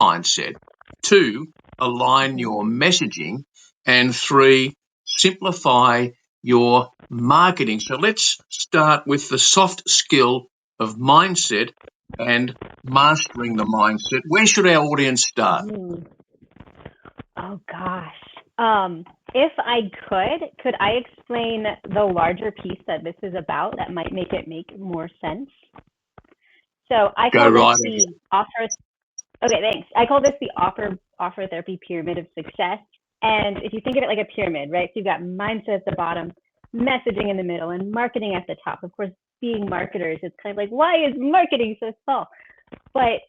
mindset. 2, align your messaging. And 3, simplify your marketing. So let's start with the soft skill of mindset and mastering the mindset. Where should our audience start? Oh, gosh. If I could I explain the larger piece that this is about that might make it make more sense? So I call this the offer. Okay, thanks. I call this the offer therapy pyramid of success. And if you think of it like a pyramid, right? So you've got mindset at the bottom, messaging in the middle, and marketing at the top. Of course, being marketers, it's kind of like, why is marketing so small? But,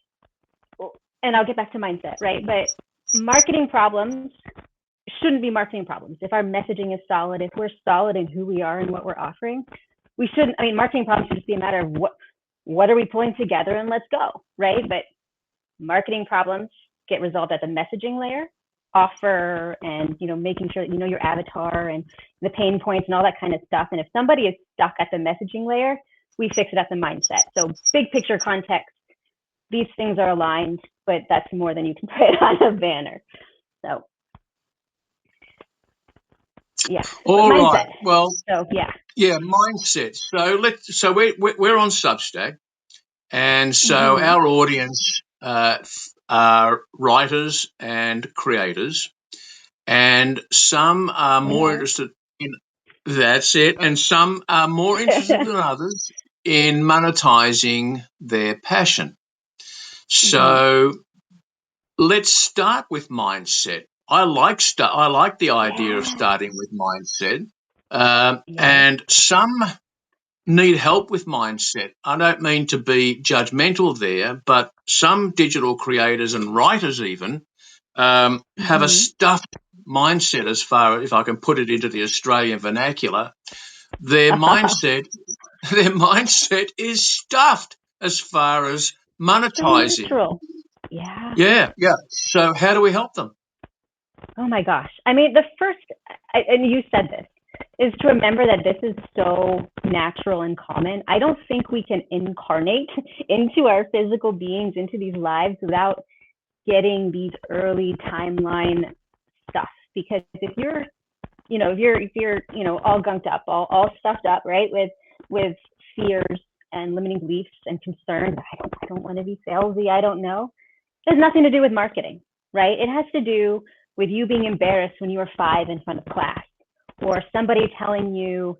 and I'll get back to mindset, right? But marketing problems shouldn't be marketing problems. If our messaging is solid, if we're solid in who we are and what we're offering, we shouldn't, I mean, marketing problems should just be a matter of what are we pulling together and let's go, right? But marketing problems get resolved at the messaging layer, offer, and making sure that you know your avatar and the pain points and all that kind of stuff. And if somebody is stuck at the messaging layer, we fix it at the mindset. So big picture context, these things are aligned, but that's more than you can put on a banner. So yeah. All right. Well. So yeah. Yeah, mindset. So we're on Substack, and so our audience are writers and creators, and some are more interested in that's it, and some are more interested than others in monetizing their passion. So let's start with mindset. I like the idea of starting with mindset, and some need help with mindset. I don't mean to be judgmental there, but some digital creators and writers even have a stuffed mindset, as far if I can put it into the Australian vernacular. Their mindset is stuffed as far as monetizing. So yeah. So how do we help them? Oh my gosh. I mean, the first, and you said this, is to remember that this is so natural and common. I don't think we can incarnate into our physical beings, into these lives, without getting these early timeline stuff. Because if you're all gunked up, all stuffed up, right, with fears and limiting beliefs and concerns, I don't want to be salesy, I don't know. It has nothing to do with marketing, right? It has to do with you being embarrassed when you were 5 in front of class, or somebody telling you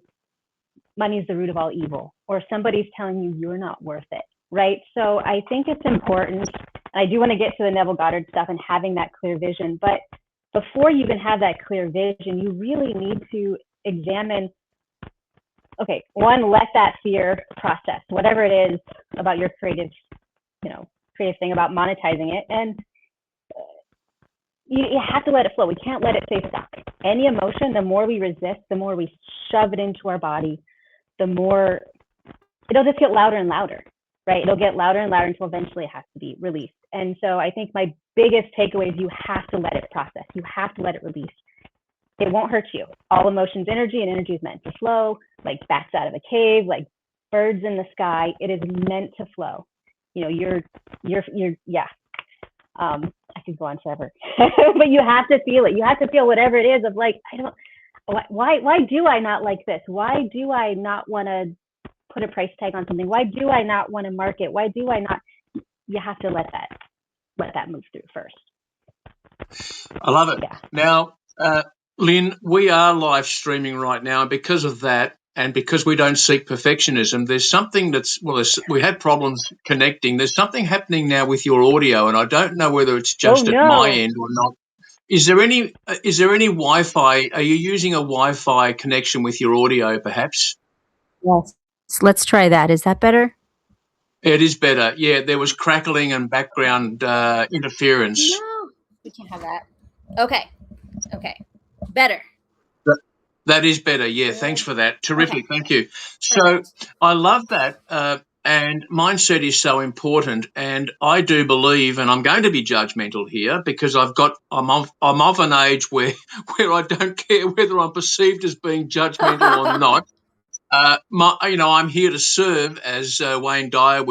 money is the root of all evil, or somebody's telling you you're not worth it, right? So I think it's important. I do want to get to the Neville Goddard stuff and having that clear vision, but before you even have that clear vision, you really need to examine, okay, one, let that fear process, whatever it is about your creative thing about monetizing it, and you have to let it flow. We can't let it stay stuck. Any emotion, the more we resist, the more we shove it into our body, the more it'll just get louder and louder, right? It'll get louder and louder until eventually it has to be released. And so I think my biggest takeaway is you have to let it process. You have to let it release. It won't hurt you. All emotion's energy, and energy is meant to flow, like bats out of a cave, like birds in the sky. It is meant to flow. You're I could go on forever, but you have to feel it. You have to feel whatever it is of like, why do I not like this? Why do I not want to put a price tag on something? Why do I not want to market? Why do I not? You have to let that move through first. I love it. Yeah. Now, Lynn, we are live streaming right now, and because of that, and because we don't seek perfectionism, there's something we had problems connecting. There's something happening now with your audio, and I don't know whether it's just at my end or not. Is there any Wi-Fi? Are you using a Wi-Fi connection with your audio, perhaps? Yes. Let's try that. Is that better? It is better. Yeah, there was crackling and background interference. No, we can't have that. Okay. Better. That is better. Yeah, thanks for that. Terrific. Okay. Thank you. So I love that. And mindset is so important. And I do believe, and I'm going to be judgmental here because I'm of an age where I don't care whether I'm perceived as being judgmental or not. I'm here to serve, as Wayne Dyer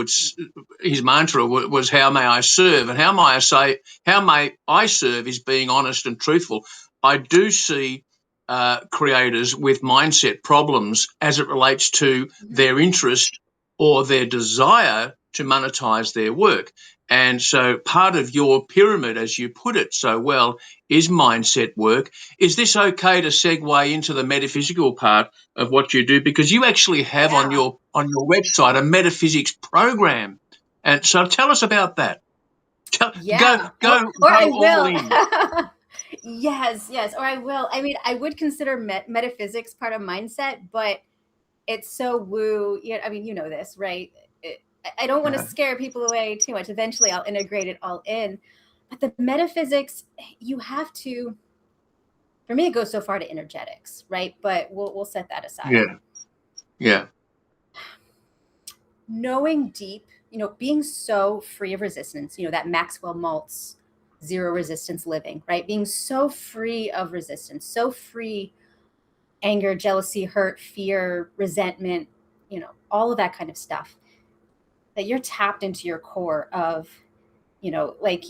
his mantra was, "How may I serve?" And how may I serve is being honest and truthful. I do see creators with mindset problems as it relates to their interest or their desire to monetize their work. And so part of your pyramid, as you put it so well, is mindset work. Is this okay to segue into the metaphysical part of what you do? Because you actually have on your website a metaphysics program. And so tell us about that. Go or I all will. in. Yes, or I will. I mean, I would consider metaphysics part of mindset, but it's so woo. I mean, you know this, right? I don't want to scare people away too much. Eventually, I'll integrate it all in. But the metaphysics, you have to. For me, it goes so far to energetics, right? But we'll set that aside. Yeah. Knowing deep, being so free of resistance, that Maxwell Maltz zero resistance living, right? Being so free of resistance, so free, anger, jealousy, hurt, fear, resentment, all of that kind of stuff, that you're tapped into your core of, like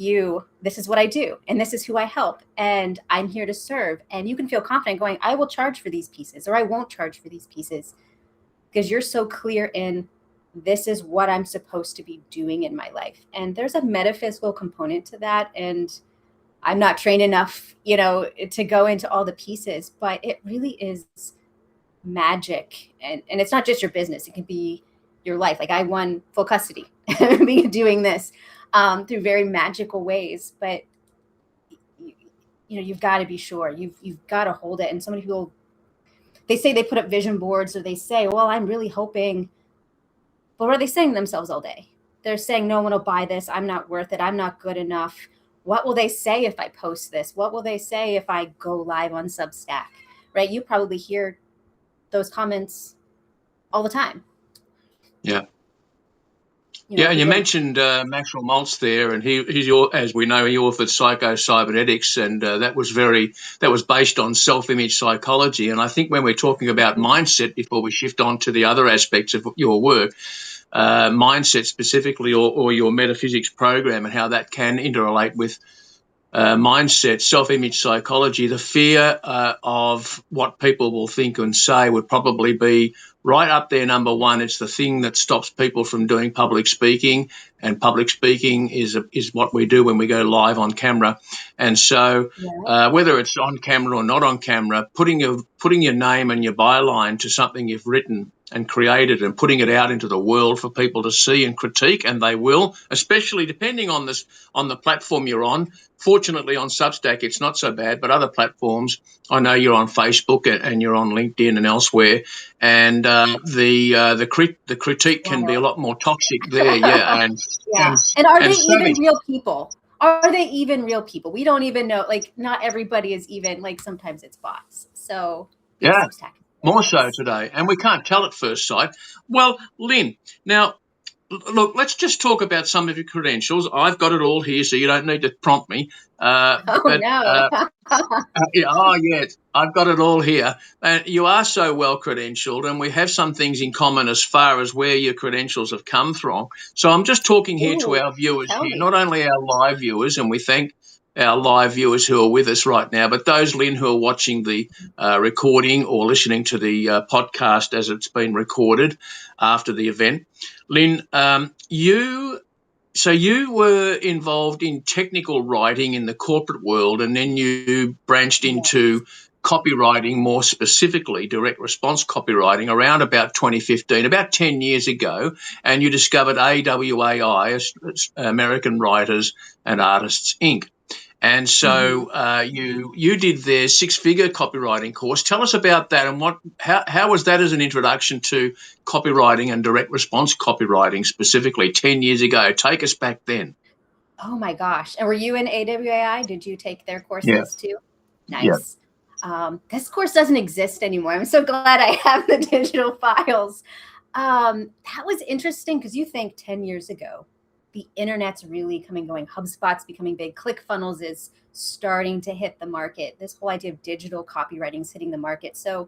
this is what I do, and this is who I help, and I'm here to serve. And you can feel confident going, I will charge for these pieces, or I won't charge for these pieces, because you're so clear in, this is what I'm supposed to be doing in my life. And there's a metaphysical component to that. And I'm not trained enough, to go into all the pieces, but it really is magic. And it's not just your business. It can be your life. Like I won full custody doing this through very magical ways, but you've got to be sure you've got to hold it. And so many people, they say they put up vision boards, or they say, well, I'm really hoping. But what are they saying to themselves all day? They're saying, no one will buy this. I'm not worth it. I'm not good enough. What will they say if I post this? What will they say if I go live on Substack? Right? You probably hear those comments all the time. Yeah. And you mentioned Maxwell Maltz there, and as we know, he authored Psycho-Cybernetics, and that was based on self-image psychology. And I think when we're talking about mindset, before we shift on to the other aspects of your work, mindset specifically, or your metaphysics program, and how that can interrelate with mindset, self-image psychology, the fear of what people will think and say would probably be right up there. Number one, it's the thing that stops people from doing public speaking, and public speaking is what we do when we go live on camera. And so whether it's on camera or not on camera, putting your name and your byline to something you've written and created, and putting it out into the world for people to see and critique, and they will, especially depending on the platform you're on. Fortunately, on Substack, it's not so bad, but other platforms, I know you're on Facebook and you're on LinkedIn and elsewhere, and the critique can be a lot more toxic there. And are they even real people? Are they even real people? We don't even know. Like, not everybody is even, like, sometimes it's bots. So Substack. More so today, and we can't tell at first sight. Well, Lynn, now, look, let's just talk about some of your credentials. I've got it all here, so you don't need to prompt me. No. I've got it all here. And you are so well credentialed, and we have some things in common as far as where your credentials have come from. So I'm just talking here to our viewers here, not only our live viewers, and we thank our live viewers who are with us right now, but those, Lynn, who are watching the recording or listening to the podcast as it's been recorded after the event. Lynn, you were involved in technical writing in the corporate world, and then you branched into copywriting, more specifically direct response copywriting, around about 2015, about 10 years ago, and you discovered AWAI, American Writers and Artists, Inc. And so you did their six-figure copywriting course. Tell us about that, and how was that as an introduction to copywriting and direct response copywriting specifically 10 years ago? Take us back then. Oh my gosh. And were you in AWAI? Did you take their courses too? Nice. Yeah. This course doesn't exist anymore. I'm so glad I have the digital files. That was interesting, because you think 10 years ago, the internet's really going. HubSpot's becoming big. ClickFunnels is starting to hit the market. This whole idea of digital copywriting is hitting the market. So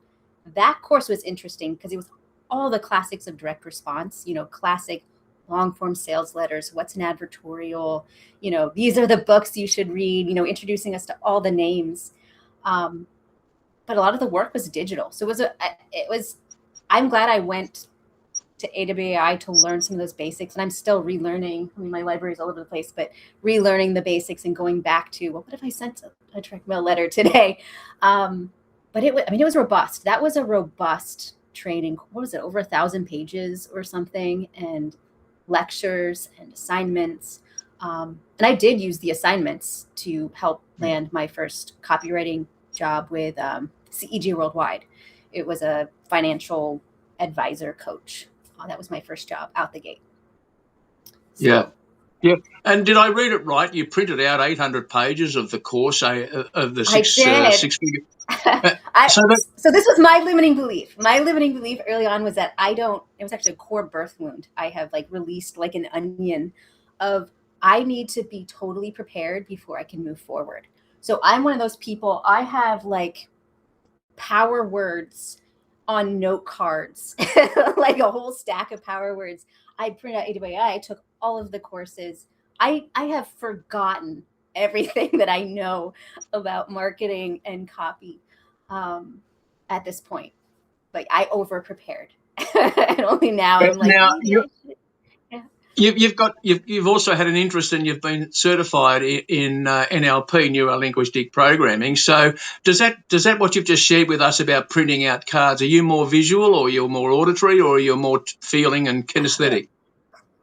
that course was interesting, because it was all the classics of direct response, classic long form sales letters, what's an advertorial, these are the books you should read, introducing us to all the names. But a lot of the work was digital. So I'm glad I went to AWAI to learn some of those basics. And I'm still relearning. I mean, my library is all over the place, but relearning the basics and going back to, well, what if I sent a direct mail letter today? But it was robust. That was a robust training. What was it? Over 1,000 pages or something, and lectures and assignments. And I did use the assignments to help land my first copywriting job with CEG Worldwide. It was a financial advisor coach. That was my first job out the gate. So, yeah. And did I read it right? You printed out 800 pages of the course of the six figure. So this was my limiting belief. My limiting belief early on was that it was actually a core birth wound. I have released like an onion of, I need to be totally prepared before I can move forward. So I'm one of those people, I have power words on note cards, like a whole stack of power words. I printed out AWAI. I took all of the courses. I have forgotten everything that I know about marketing and copy at this point. I over prepared, and only now I'm like. You've also had an interest, and you've been certified in NLP, neuro linguistic programming. So does that what you've just shared with us about printing out cards? Are you more visual, or you're more auditory, or you're more feeling and kinesthetic?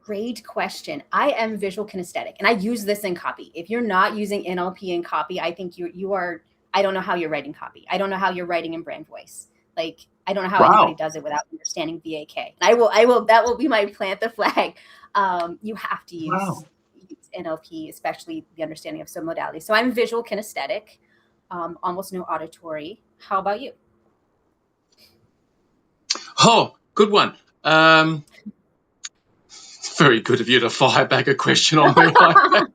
Great question. I am visual kinesthetic, and I use this in copy. If you're not using NLP in copy, I think you are. I don't know how you're writing copy. I don't know how you're writing in brand voice. I don't know how anybody does it without understanding VAK. I will. That will be my plant the flag. You have to use NLP, especially the understanding of submodality. So I'm visual kinesthetic, almost no auditory. How about you? Oh, good one. Very good of you to fire back a question on me like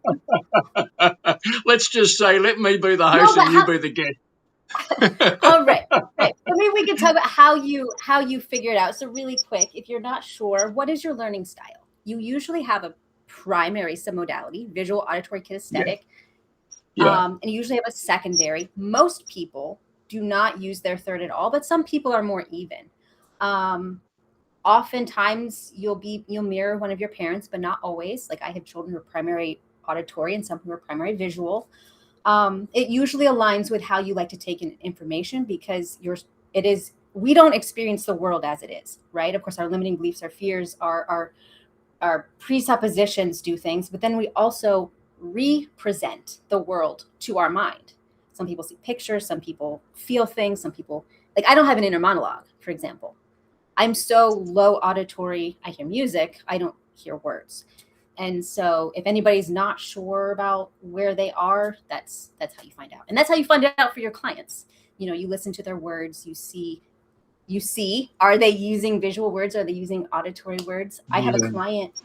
that. Let's just say, let me be the host and you be the guest. All right. Right. So maybe we can talk about how you figure it out. So really quick, if you're not sure, what is your learning style? You usually have a primary submodality, visual, auditory, kinesthetic. And you usually have a secondary. Most people do not use their third at all, but some people are more even. Oftentimes you'll mirror one of your parents, but not always. I have children who are primary auditory and some who are primary visual. It usually aligns with how you like to take in information, because we don't experience the world as it is, right? Of course, our limiting beliefs, our fears, our presuppositions do things, but then we also represent the world to our mind. Some people see pictures, some people feel things, some people, I don't have an inner monologue, for example. I'm so low auditory, I hear music, I don't hear words. And so if anybody's not sure about where they are, that's how you find out. And that's how you find out for your clients. You listen to their words, you see, are they using visual words? Are they using auditory words? I have a client,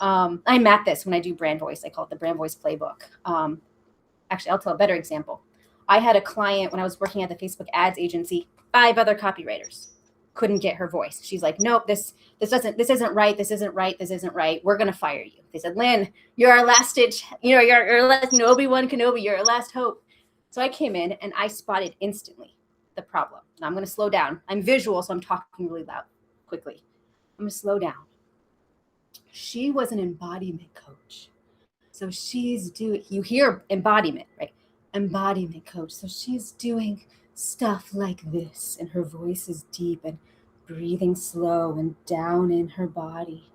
I map this when I do brand voice. I call it the brand voice playbook. Actually, I'll tell a better example. I had a client when I was working at the Facebook ads agency, 5 other copywriters. Couldn't get her voice. She's like, nope, this isn't right. This isn't right. This isn't right. We're going to fire you. They said, Lynn, you're our last stitch. You're last, Obi-Wan Kenobi, you're our last hope. So I came in and I spotted instantly the problem. Now I'm going to slow down. I'm visual, so I'm talking really loud, quickly. I'm going to slow down. She was an embodiment coach. So you hear embodiment, right? Embodiment coach. So she's doing stuff like this, and her voice is deep and breathing slow and down in her body.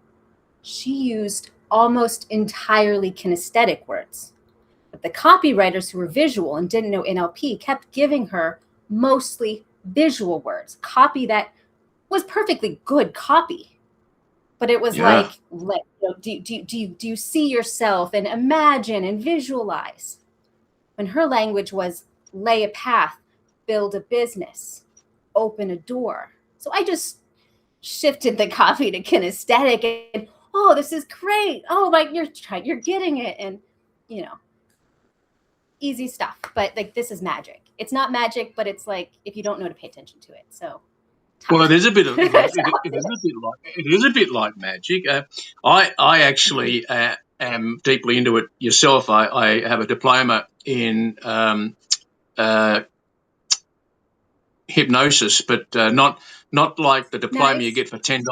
She used almost entirely kinesthetic words, but the copywriters who were visual and didn't know NLP kept giving her mostly visual words, copy that was perfectly good copy, but it was do you see yourself and imagine and visualize, when her language was lay a path, build a business, open a door. So I just shifted the copy to kinesthetic, and oh, this is great. Oh, you're getting it. And easy stuff. But this is magic. It's not magic, but it's if you don't know to pay attention to it. So Well, it is a bit of it is a bit like magic. I actually am deeply into it yourself. I have a diploma in uh, hypnosis, but not like the diploma you Nice. get for $10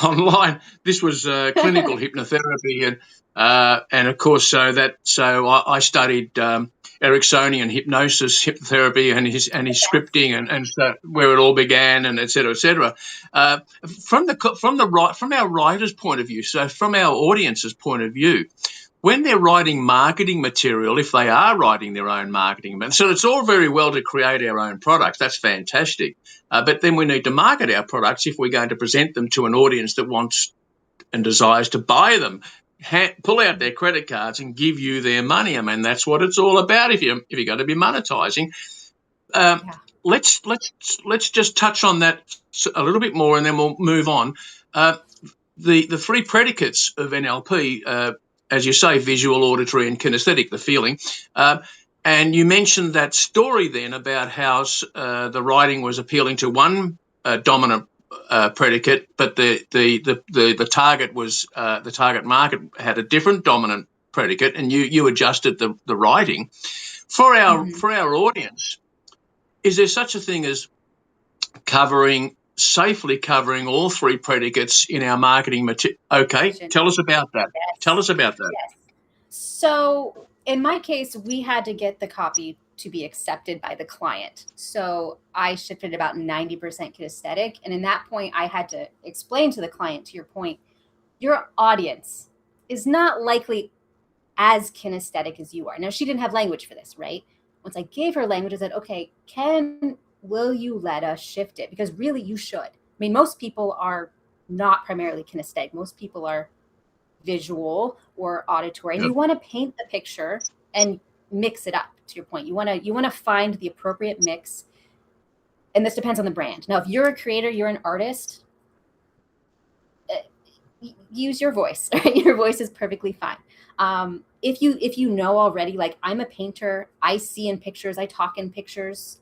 online. This was clinical hypnotherapy, and of course, I studied Ericksonian hypnosis, hypnotherapy, and his scripting, and so where it all began, and et cetera, et cetera. From our writer's point of view, so from our audience's point of view, when they're writing marketing material, if they are writing their own marketing, so it's all very well to create our own products. That's fantastic. But then we need to market our products if we're going to present them to an audience that wants and desires to buy them. Pull out their credit cards and give you their money. I mean, that's what it's all about. If you're going to be monetizing, Yeah. let's just touch on that a little bit more, and then we'll move on. The three predicates of NLP, as you say, visual, auditory, and kinesthetic, the feeling. And you mentioned that story then about how the writing was appealing to one dominant predicate, but the target was the target market had a different dominant predicate, and you adjusted the writing for our audience. Is there such a thing as safely covering all three predicates in our marketing material? Okay, tell us about that. Yes. Tell us about that. Yes. So in my case, we had to get the copy to be accepted by the client. So I shifted about 90% kinesthetic. And in that point, I had to explain to the client, to your point, your audience is not likely as kinesthetic as you are. Now, she didn't have language for this, right? Once I gave her language, I said, okay, will you let us shift it? Because really you should. I mean, most people are not primarily kinesthetic. Most people are visual or auditory, and you want to paint the picture and mix it up. To your point, you want to find the appropriate mix, and this depends on the brand. Now, if you're a creator, you're an artist, use your voice. Right? Your voice is perfectly fine. If you know already, like I'm a painter, I see in pictures, I talk in pictures.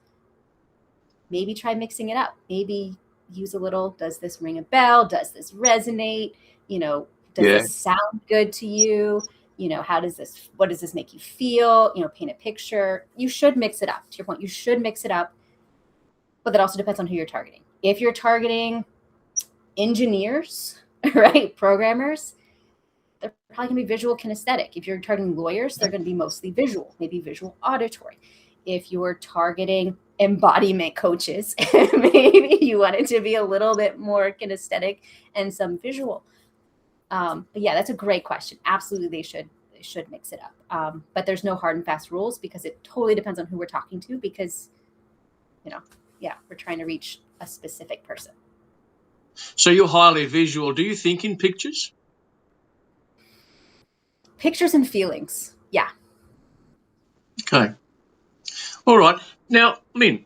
Maybe try mixing it up. Maybe use a little. Does this ring a bell? Does this resonate? Does this sound good to you? What does this make you feel? Paint a picture. You should mix it up. To your point, you should mix it up. But that also depends on who you're targeting. If you're targeting engineers, right, programmers, they're probably going to be visual kinesthetic. If you're targeting lawyers, they're going to be mostly visual, maybe visual auditory. If you're targeting embodiment coaches, maybe you want it to be a little bit more kinesthetic and some visual. But yeah, that's a great question. Absolutely, they should mix it up. But there's no hard and fast rules because it totally depends on who we're talking to. Because, we're trying to reach a specific person. So you're highly visual. Do you think in pictures? Pictures and feelings. Yeah. Okay. All right. Now, Lynn,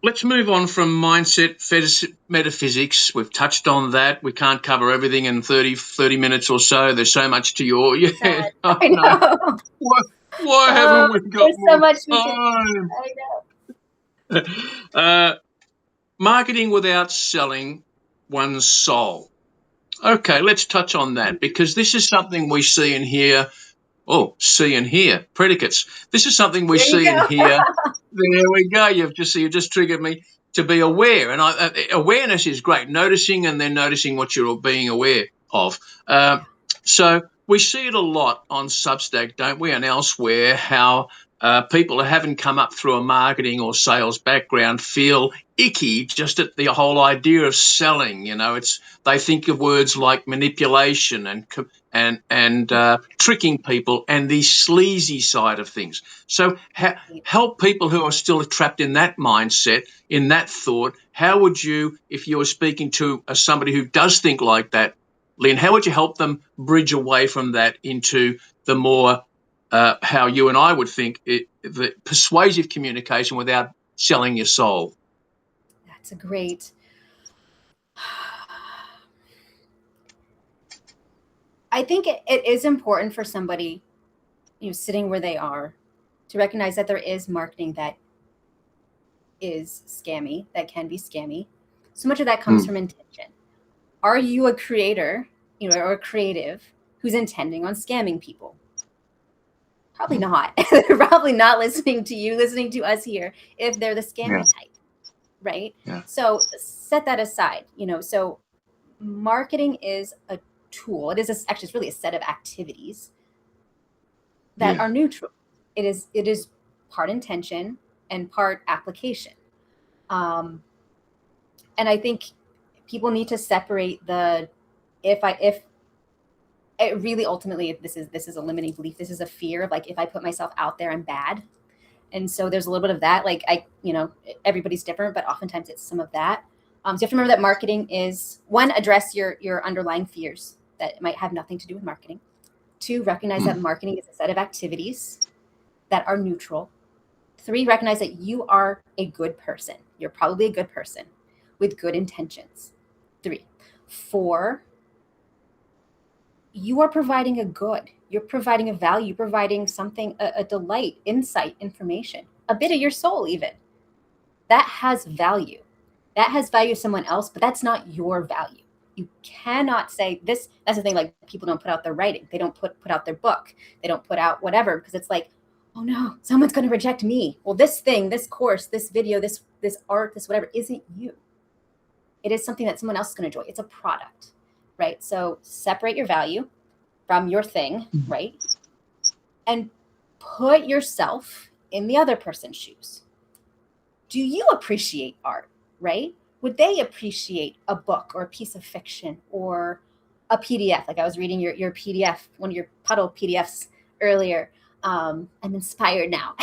let's move on from mindset, metaphysics. We've touched on that. We can't cover everything in 30 minutes or so. There's so much to your... Yeah, I know. Why haven't we got more so much time? I know. Marketing without selling one's soul. Okay, let's touch on that because this is something we see and hear. Oh, see and hear, predicates. This is something we see and hear. There we go. You just triggered me to be aware. And awareness is great, noticing and then noticing what you're being aware of. So we see it a lot on Substack, don't we, and elsewhere, how people who haven't come up through a marketing or sales background feel icky just at the whole idea of selling. They think of words like manipulation and tricking people and the sleazy side of things. So help people who are still trapped in that mindset, in that thought. How would you, if you were speaking to somebody who does think like that, Lynn, how would you help them bridge away from that into the more how you and I would think the persuasive communication without selling your soul? That's a great. I think it is important for somebody, sitting where they are, to recognize that there is marketing that is scammy, that can be scammy. So much of that comes from intention. Are you a creator, or a creative who's intending on scamming people? Probably not. They're probably not listening to you, listening to us here, if they're the scammy type, right? Yeah. So set that aside. So marketing is a tool. Actually, it's really a set of activities that are neutral. It is part intention and part application. And I think people need to separate if it really ultimately, this is a limiting belief. This is a fear of, like, if I put myself out there, I'm bad. And so there's a little bit of that. Like, everybody's different, but oftentimes it's some of that. So you have to remember that marketing is, one, address your underlying fears that might have nothing to do with marketing. Two, recognize that marketing is a set of activities that are neutral. Three, recognize that you are a good person. You're probably a good person with good intentions. 3. 4, you are providing a good. You're providing a value, providing something, a delight, insight, information, a bit of your soul even. That has value. That has value to someone else, but that's not your value. You cannot say this. That's the thing, like, people don't put out their writing. They don't put out their book. They don't put out whatever, because it's like, oh no, someone's going to reject me. Well, this thing, this course, this video, this art, this whatever isn't you. It is something that someone else is going to enjoy. It's a product, right? So separate your value from your thing, right? And put yourself in the other person's shoes. Do you appreciate art, right? Would they appreciate a book or a piece of fiction or a PDF? Like, I was reading your PDF, one of your puddle PDFs earlier. I'm inspired now.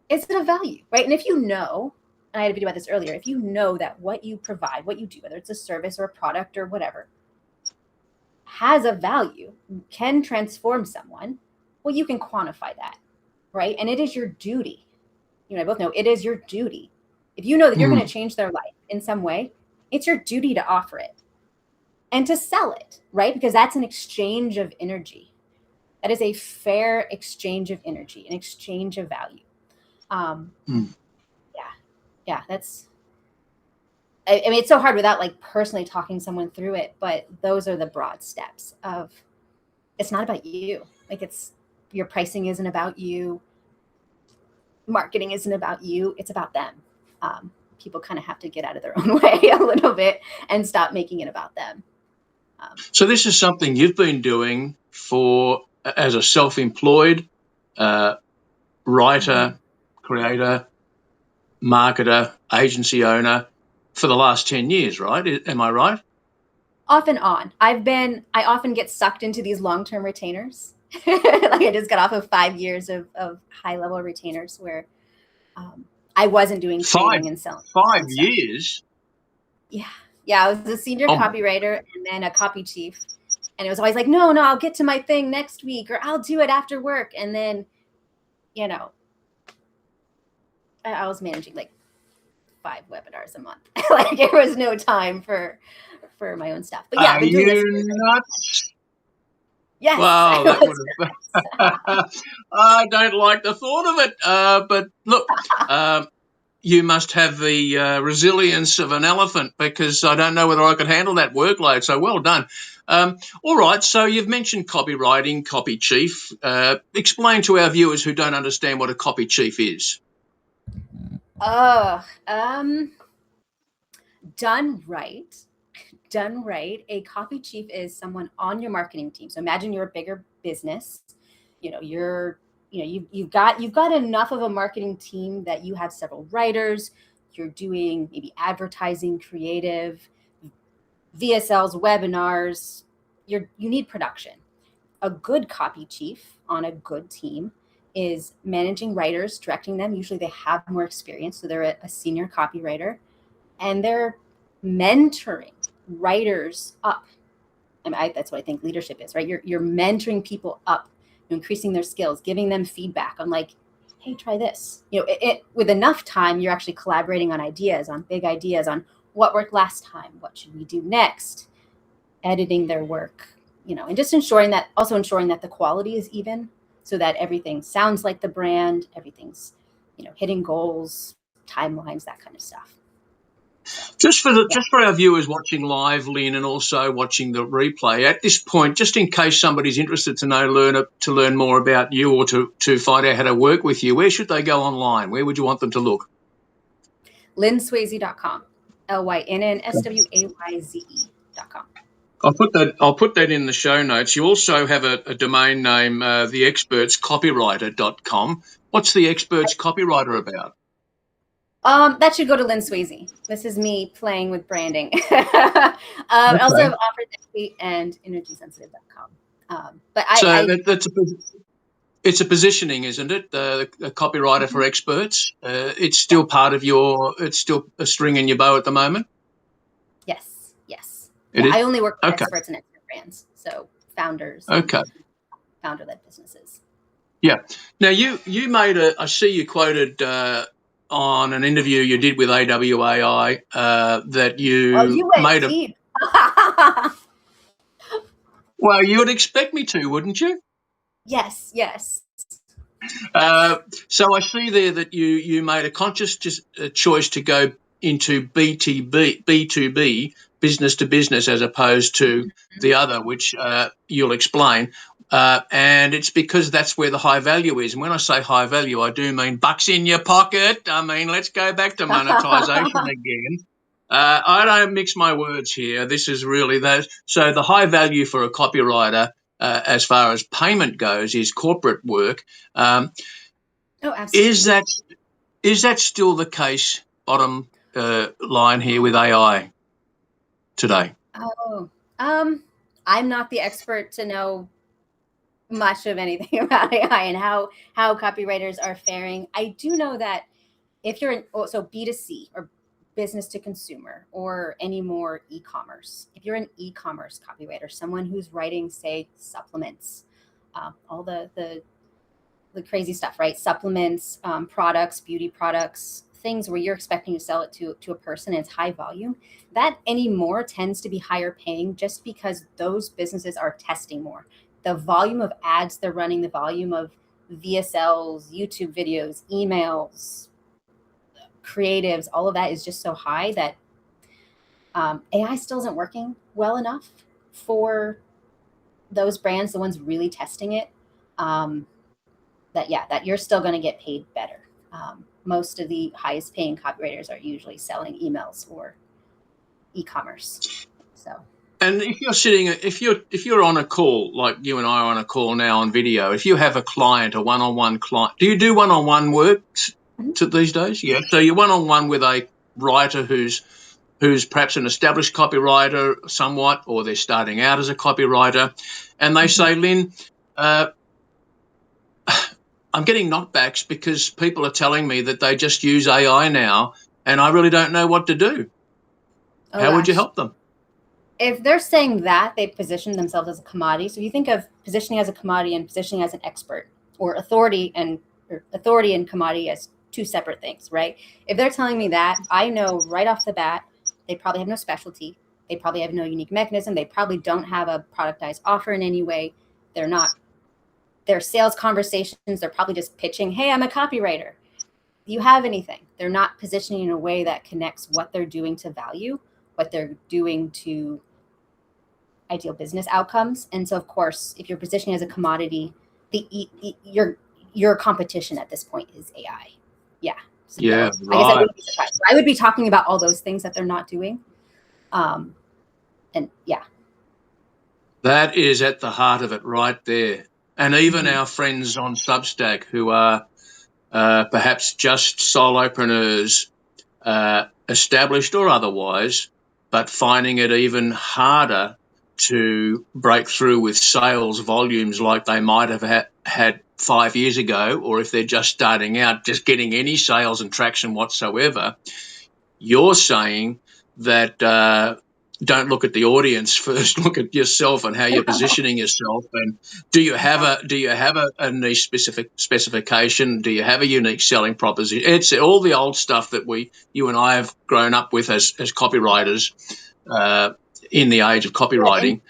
Is it a value, right? And if you know, and I had a video about this earlier, if you know that what you provide, what you do, whether it's a service or a product or whatever, has a value, can transform someone, well, you can quantify that, right? And it is your duty. You and I both know it is your duty. If you know that you're going to change their life in some way, it's your duty to offer it and to sell it, right? Because that's an exchange of energy. That is a fair exchange of energy, an exchange of value. Yeah, that's, I mean, it's so hard without, like, personally talking someone through it, but those are the broad steps of, it's not about you. Like, your pricing isn't about you. Marketing isn't about you. It's about them. People kind of have to get out of their own way a little bit and stop making it about them. So this is something you've been doing as a self-employed writer, creator, marketer, agency owner for the last 10 years, right? Am I right? Off and on. I often get sucked into these long-term retainers. Like, I just got off of 5 years of high-level retainers where I wasn't doing trading and selling. 5 years? Yeah. I was a senior copywriter and then a copy chief. And it was always like, no, I'll get to my thing next week, or I'll do it after work. And then, I was managing like 5 webinars a month. Like, there was no time for my own stuff. But yeah, I've been doing this. Nuts? Yes. Wow, that would have. I don't like the thought of it. But look, you must have the resilience of an elephant, because I don't know whether I could handle that workload. So well done. All right. So you've mentioned copywriting, copy chief. Explain to our viewers who don't understand what a copy chief is. Done right, a copy chief is someone on your marketing team. So imagine you're a bigger business. You've got enough of a marketing team that you have several writers. You're doing maybe advertising, creative, VSLs, webinars. You need production. A good copy chief on a good team is managing writers, directing them. Usually they have more experience, so they're a senior copywriter, and they're mentoring writers up. That's what I think leadership is, right? You're mentoring people up, increasing their skills, giving them feedback on, like, hey, try this. With enough time, you're actually collaborating on ideas, on big ideas, on what worked last time, what should we do next, editing their work, and just ensuring that the quality is even, so that everything sounds like the brand, everything's, hitting goals, timelines, that kind of stuff. Just for our viewers watching live, Lynn, and also watching the replay, at this point, just in case somebody's interested to learn more about you or to find out how to work with you, where should they go online? Where would you want them to look? LynnSwayze.com. LynnSwayze.com. I'll put that in the show notes. You also have a domain name, theexpertscopywriter.com. What's the Experts Copywriter about? That should go to Lynn Swayze. This is me playing with branding. I also have OfferTherapy and energysensitive.com. It's a positioning, isn't it? The copywriter for experts. It's still part of it's still a string in your bow at the moment. Yes. I only work with experts and expert brands, so founders. Founder-led businesses. Yeah. Now you made I see you quoted on an interview you did with AWAI that you went deep. Well, you would expect me to, wouldn't you? Yes. So I see there that you made a conscious choice to go into B2B, business to business, as opposed to the other, which you'll explain. And it's because that's where the high value is. And when I say high value, I do mean bucks in your pocket. I mean, let's go back to monetization again. I don't mix my words here. This is really that. So the high value for a copywriter, as far as payment goes, is corporate work. Absolutely. Is that still the case? Bottom line here with AI today. I'm not the expert to know much of anything about AI and how copywriters are faring. I do know that if you're so B2C or business to consumer or any more e-commerce, if you're an e-commerce copywriter, someone who's writing, say, supplements, all the crazy stuff, right? Supplements, products, beauty products, things where you're expecting to sell it to a person and it's high volume, that anymore tends to be higher paying just because those businesses are testing more. The volume of ads they're running, the volume of VSLs, YouTube videos, emails, creatives, all of that is just so high that AI still isn't working well enough for those brands, the ones really testing it, that you're still going to get paid better. Most of the highest paying copywriters are usually selling emails or e-commerce. So. And if you're on a call, like you and I are on a call now on video, if you have a client, a one-on-one client, do you do one-on-one work these days? Yeah. So you're one-on-one with a writer who's perhaps an established copywriter somewhat, or they're starting out as a copywriter, and they say, Lynn, I'm getting knockbacks because people are telling me that they just use AI now, and I really don't know what to do. How would you help them? If they're saying that, they position themselves as a commodity. So you think of positioning as a commodity and positioning as an expert, or authority and commodity as two separate things, right? If they're telling me that, I know right off the bat, they probably have no specialty. They probably have no unique mechanism. They probably don't have a productized offer in any way. Their sales conversations, they're probably just pitching, hey, I'm a copywriter. Do you have anything? They're not positioning in a way that connects what they're doing to value, what they're doing to ideal business outcomes. And so, of course, if you're positioning as a commodity, your competition at this point is AI. Yeah. So yeah. Right. I guess I wouldn't be surprised. I would be talking about all those things that they're not doing. And yeah. That is at the heart of it right there. And even our friends on Substack who are perhaps just solopreneurs, established or otherwise, but finding it even harder to break through with sales volumes like they might have had 5 years ago, or if they're just starting out, just getting any sales and traction whatsoever. You're saying that don't look at the audience first, look at yourself and how you're positioning yourself. And do you have a niche specification? Do you have a unique selling proposition? It's all the old stuff that you and I have grown up with as copywriters in the age of copywriting.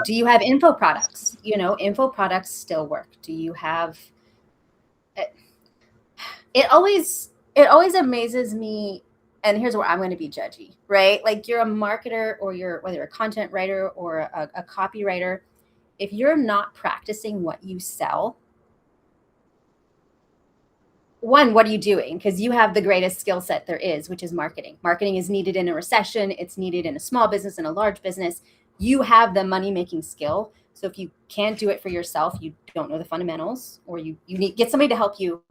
Do you have info products? Info products still work. Do you have it always amazes me. And here's where I'm going to be judgy, right? Like you're a marketer or whether you're a content writer or a copywriter, if you're not practicing what you sell, one, what are you doing? Because you have the greatest skill set there is, which is marketing. Marketing is needed in a recession. It's needed in a small business and a large business. You have the money-making skill. So if you can't do it for yourself, you don't know the fundamentals, or you need get somebody to help you,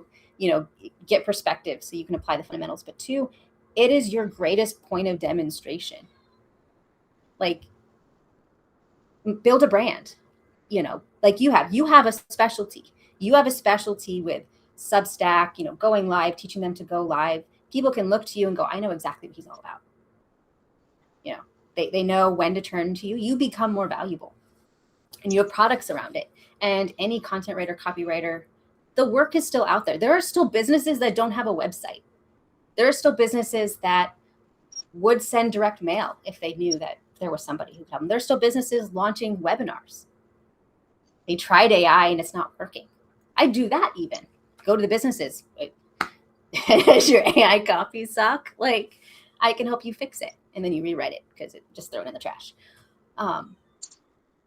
get perspective so you can apply the fundamentals. But two, it is your greatest point of demonstration. Like, build a brand, like you have a specialty. You have a specialty with Substack, going live, teaching them to go live. People can look to you and go, I know exactly what he's all about. They know when to turn to you. You become more valuable and you have products around it. And any content writer, copywriter, the work is still out there. There are still businesses that don't have a website. There are still businesses that would send direct mail if they knew that there was somebody who could help them. There's still businesses launching webinars. They tried AI and it's not working. I do that even. Go to the businesses. Does your AI copy suck? Like, I can help you fix it. And then you rewrite it because it just throw it in the trash.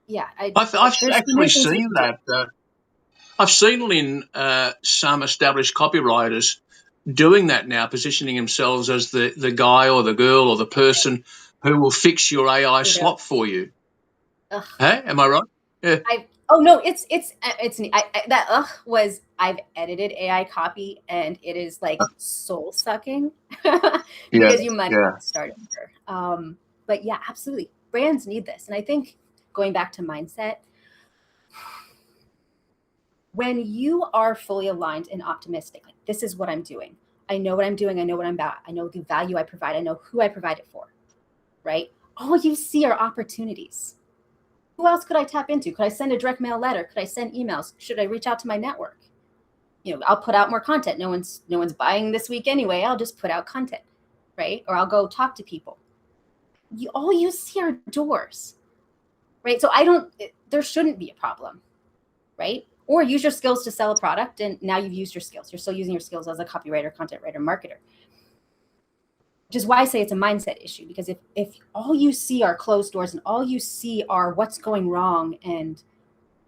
Yeah. I've actually seen that. I've seen, Lynn, some established copywriters doing that now, positioning themselves as the guy or the girl or the person who will fix your AI slop for you. Ugh. Hey, am I right? Yeah. I've edited AI copy and it is like soul sucking because you might have started there. But yeah, absolutely. Brands need this. And I think going back to mindset, when you are fully aligned and optimistic, like this is what I'm doing. I know what I'm doing. I know what I'm about. I know the value I provide. I know who I provide it for, right? All you see are opportunities. Who else could I tap into? Could I send a direct mail letter? Could I send emails? Should I reach out to my network? I'll put out more content. No one's buying this week anyway. I'll just put out content, right? Or I'll go talk to people. All you see are doors, right? So there shouldn't be a problem, right? Or use your skills to sell a product, and now you've used your skills. You're still using your skills as a copywriter, content writer, marketer. Which is why I say it's a mindset issue, because if all you see are closed doors and all you see are what's going wrong and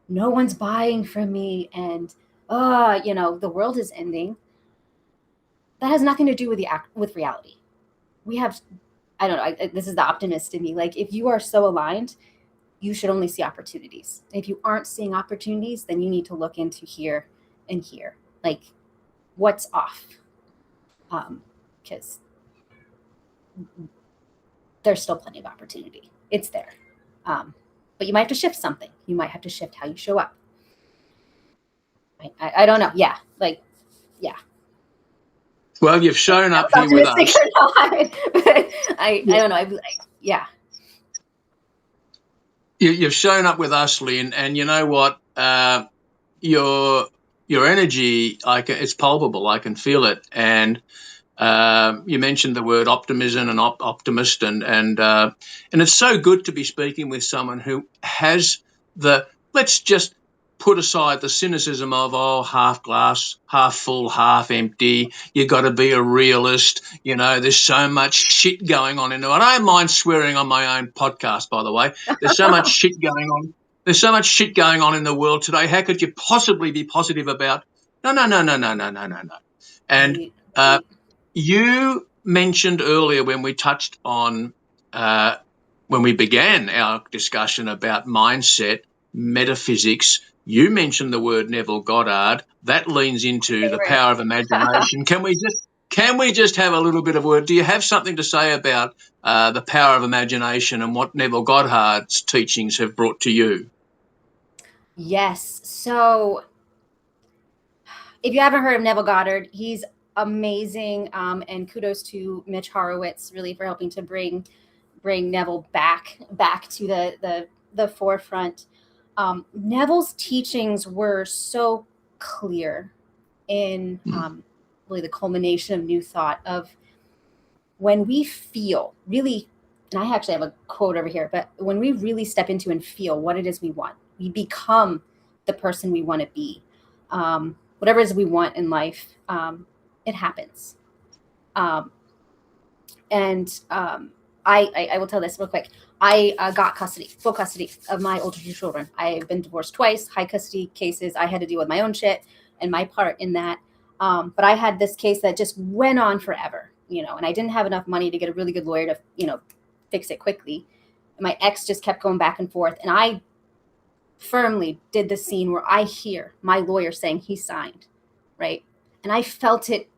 no one's buying from me and the world is ending, that has nothing to do with reality. We have, I don't know, this is the optimist in me. Like, if you are so aligned, you should only see opportunities. If you aren't seeing opportunities, then you need to look into here and here, like what's off, because there's still plenty of opportunity. It's there. But you might have to shift something. You might have to shift how you show up. I don't know. Yeah. Like, yeah. Well, you've shown up here with us. I don't know. Yeah. You've shown up with us, Lynn, and you know what? Your energy, it's palpable. I can feel it. And you mentioned the word optimism and optimist, and it's so good to be speaking with someone who has let's just put aside the cynicism of half glass, half full, half empty. You got to be a realist. There's so much shit going on in there. I don't mind swearing on my own podcast, by the way. There's so much shit going on. There's so much shit going on in the world today. How could you possibly be positive about? No. And you mentioned earlier when we touched on when we began our discussion about mindset, metaphysics, you mentioned the word Neville Goddard. That leans into the power of imagination. Can we just have a little bit of word? Do you have something to say about the power of imagination and what Neville Goddard's teachings have brought to you? Yes. So if you haven't heard of Neville Goddard, he's amazing. And kudos to Mitch Horowitz really for helping to bring Neville back to the forefront. Neville's teachings were so clear in really the culmination of New Thought of when we feel really, and I actually have a quote over here, but when we really step into and feel what it is we want, we become the person we want to be, whatever it is we want in life. And It happens. I will tell this real quick. I got full custody of my older two children. I've been divorced twice, high custody cases. I had to deal with my own shit and my part in that. But I had this case that just went on forever, and I didn't have enough money to get a really good lawyer to, fix it quickly. And my ex just kept going back and forth. And I firmly did the scene where I hear my lawyer saying he signed, right? And I felt it.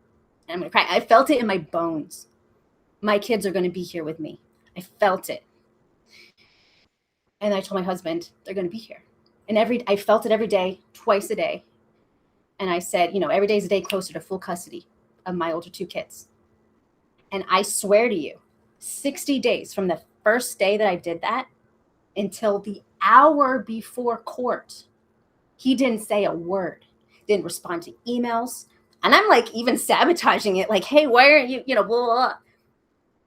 And I'm going to cry. I felt it in my bones. My kids are going to be here with me. I felt it. And I told my husband, they're going to be here. And I felt it every day, twice a day. And I said, every day is a day closer to full custody of my older two kids. And I swear to you, 60 days from the first day that I did that until the hour before court, he didn't say a word, didn't respond to emails. And I'm like even sabotaging it, like, hey, why aren't you, blah, blah, blah.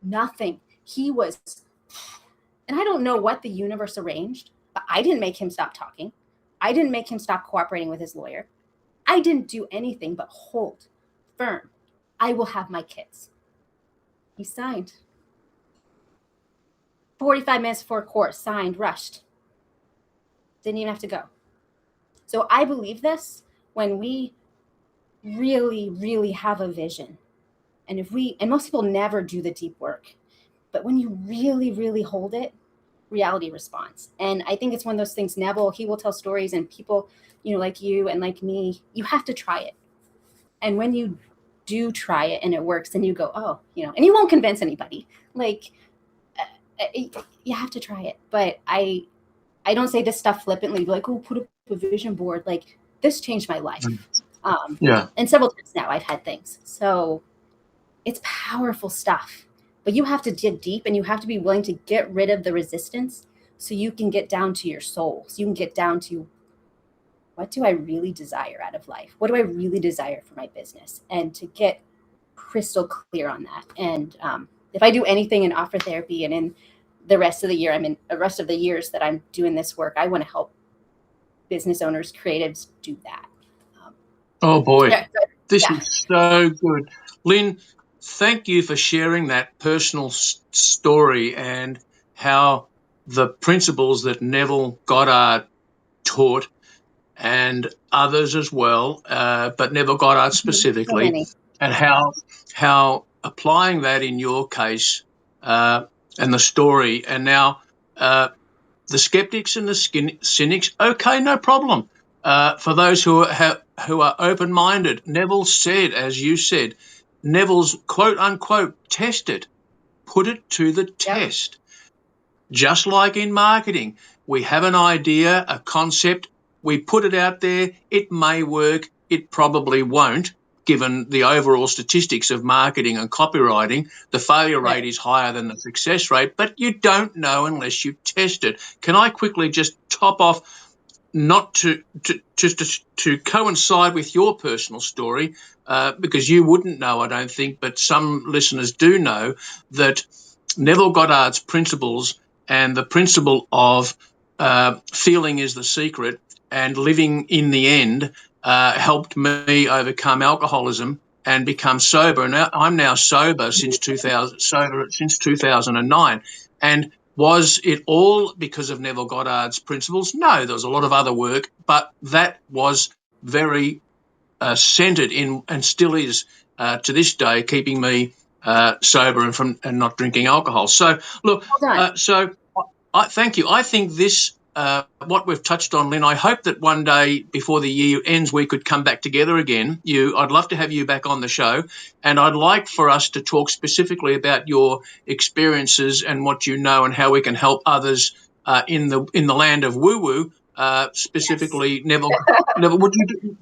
Nothing. He was, and I don't know what the universe arranged, but I didn't make him stop talking. I didn't make him stop cooperating with his lawyer. I didn't do anything but hold firm. I will have my kids. He signed. 45 minutes before court, signed, rushed. Didn't even have to go. So I believe this when we really, really have a vision. And most people never do the deep work, but when you really, really hold it, reality responds. And I think it's one of those things, Neville, he will tell stories, and people, like you and like me, you have to try it. And when you do try it and it works, then you go, oh, and you won't convince anybody. Like, you have to try it. But I don't say this stuff flippantly, like, oh, put up a vision board. Like, this changed my life. And several times now I've had things. So it's powerful stuff. But you have to dig deep, and you have to be willing to get rid of the resistance so you can get down to your soul. So you can get down to, what do I really desire out of life? What do I really desire for my business? And to get crystal clear on that. And if I do anything in offer therapy and in the rest of the year, the rest of the years that I'm doing this work, I want to help business owners, creatives do that. Oh boy, this is so good. Lynn, thank you for sharing that personal story and how the principles that Neville Goddard taught, and others as well, but Neville Goddard specifically, and how applying that in your case and the story, and now the skeptics and the cynics, okay, no problem. For those who are open-minded, Neville said, as you said, Neville's quote unquote test it, put it to the test. Just like in marketing, we have an idea, a concept, we put it out there, it may work, it probably won't. Given the overall statistics of marketing and copywriting, the failure rate is higher than the success rate, but you don't know unless you test it. Can I quickly just top off, not to coincide with your personal story, because you wouldn't know, I don't think, but some listeners do know, that Neville Goddard's principles and the principle of feeling is the secret and living in the end helped me overcome alcoholism and become sober. And I'm now sober since 2009. And was it all because of Neville Goddard's principles? No, there was a lot of other work, but that was very centered in, and still is to this day, keeping me sober and not drinking alcohol. So look, I thank you. I think this, what we've touched on, Lynn, I hope that one day before the year ends, we could come back together again. I'd love to have you back on the show, and I'd like for us to talk specifically about your experiences and what you know and how we can help others in the land of woo-woo. Specifically, Neville,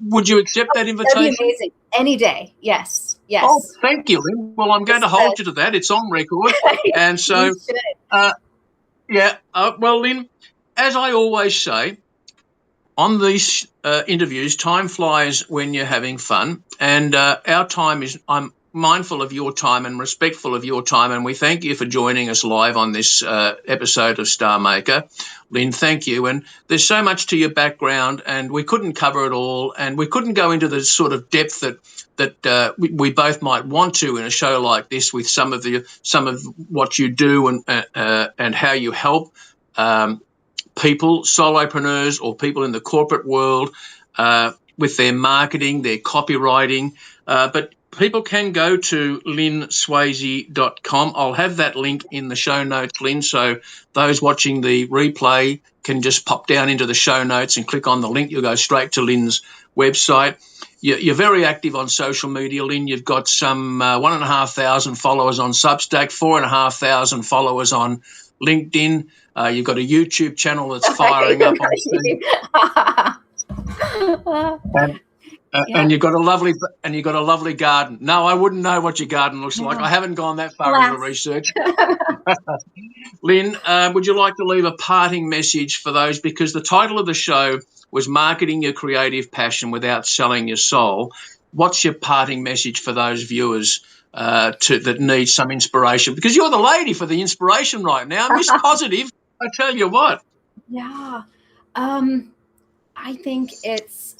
would you accept that invitation? That'd be amazing. Any day. Yes. Oh, thank you, Lynn. Well, I'm going to hold you to that. It's on record. And so, well, Lynn, as I always say, on these interviews, time flies when you're having fun, and our time is. mindful of your time and respectful of your time, and we thank you for joining us live on this episode of Star Maker. Lynn, thank you. And there's so much to your background, and we couldn't cover it all, and we couldn't go into the sort of depth that we both might want to in a show like this, with some of what you do and how you help people, solopreneurs, or people in the corporate world with their marketing, their copywriting. But people can go to lynswayze.com. I'll have that link in the show notes, Lynn, so those watching the replay can just pop down into the show notes and click on the link. You'll go straight to Lynn's website. You're very active on social media, Lynn. You've got some 1,500 followers on Substack, 4,500 followers on LinkedIn. You've got a YouTube channel that's firing up. And you've got a lovely garden. No, I wouldn't know what your garden looks like. I haven't gone that far into the research. Lynn, would you like to leave a parting message for those? Because the title of the show was Marketing Your Creative Passion Without Selling Your Soul. What's your parting message for those viewers that need some inspiration? Because you're the lady for the inspiration right now. Miss Positive, I tell you what. Yeah. I think it's,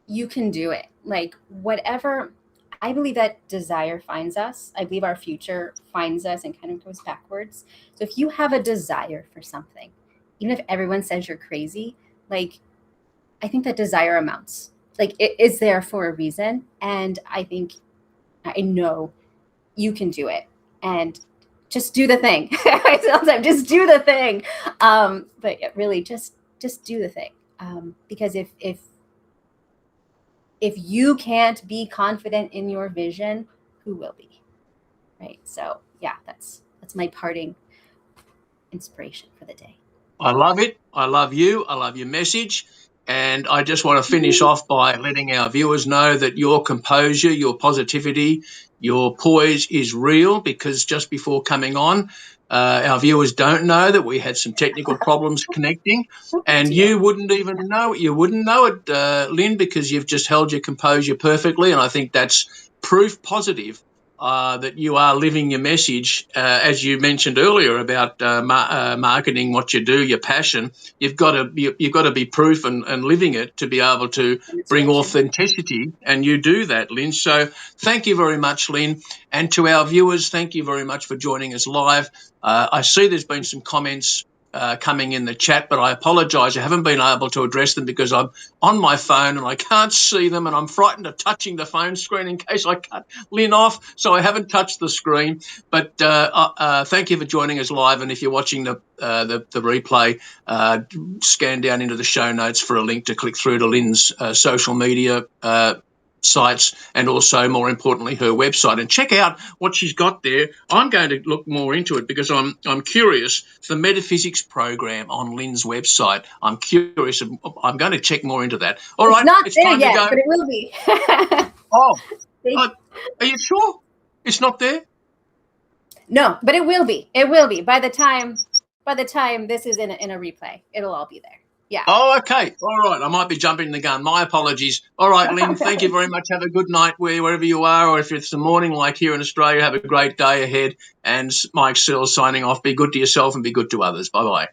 you can do it. Like, whatever, I believe that desire finds us. I believe our future finds us and kind of goes backwards. So if you have a desire for something, even if everyone says you're crazy, like, I think that desire amounts. Like, it is there for a reason. And I know you can do it. And just do the thing. I tell them, just do the thing. But really, just do the thing. Because if you can't be confident in your vision, who will be? Right. So yeah, that's my parting inspiration for the day. I love it. I love you. I love your message. And I just want to finish off by letting our viewers know that your composure, your positivity, your poise is real, because just before coming on, our viewers don't know that we had some technical problems connecting, and you wouldn't even know it. You wouldn't know it, Lynn, because you've just held your composure perfectly. And I think that's proof positive that you are living your message, as you mentioned earlier about marketing what you do, your passion. You've got to be proof and living it to be able to bring authenticity, and you do that, Lynn. So thank you very much, Lynn, and to our viewers, thank you very much for joining us live. I see there's been some comments coming in the chat, but I apologise. I haven't been able to address them because I'm on my phone and I can't see them, and I'm frightened of touching the phone screen in case I cut Lynn off, so I haven't touched the screen. But thank you for joining us live, and if you're watching the replay, scan down into the show notes for a link to click through to Lynn's social media sites, and also, more importantly, her website, and check out what she's got there. I'm going to look more into it because I'm curious. The metaphysics program on Lynn's website, I'm curious. I'm going to check more into that. All right, it's not there yet, but it will be. Are you sure it's not there? No, but it will be. It will be by the time this is in a replay. It'll all be there. Yeah. Oh, okay. All right. I might be jumping the gun. My apologies. All right, Lynn, thank you very much. Have a good night wherever you are, or if it's the morning like here in Australia, have a great day ahead. And Mike Searle signing off. Be good to yourself and be good to others. Bye-bye.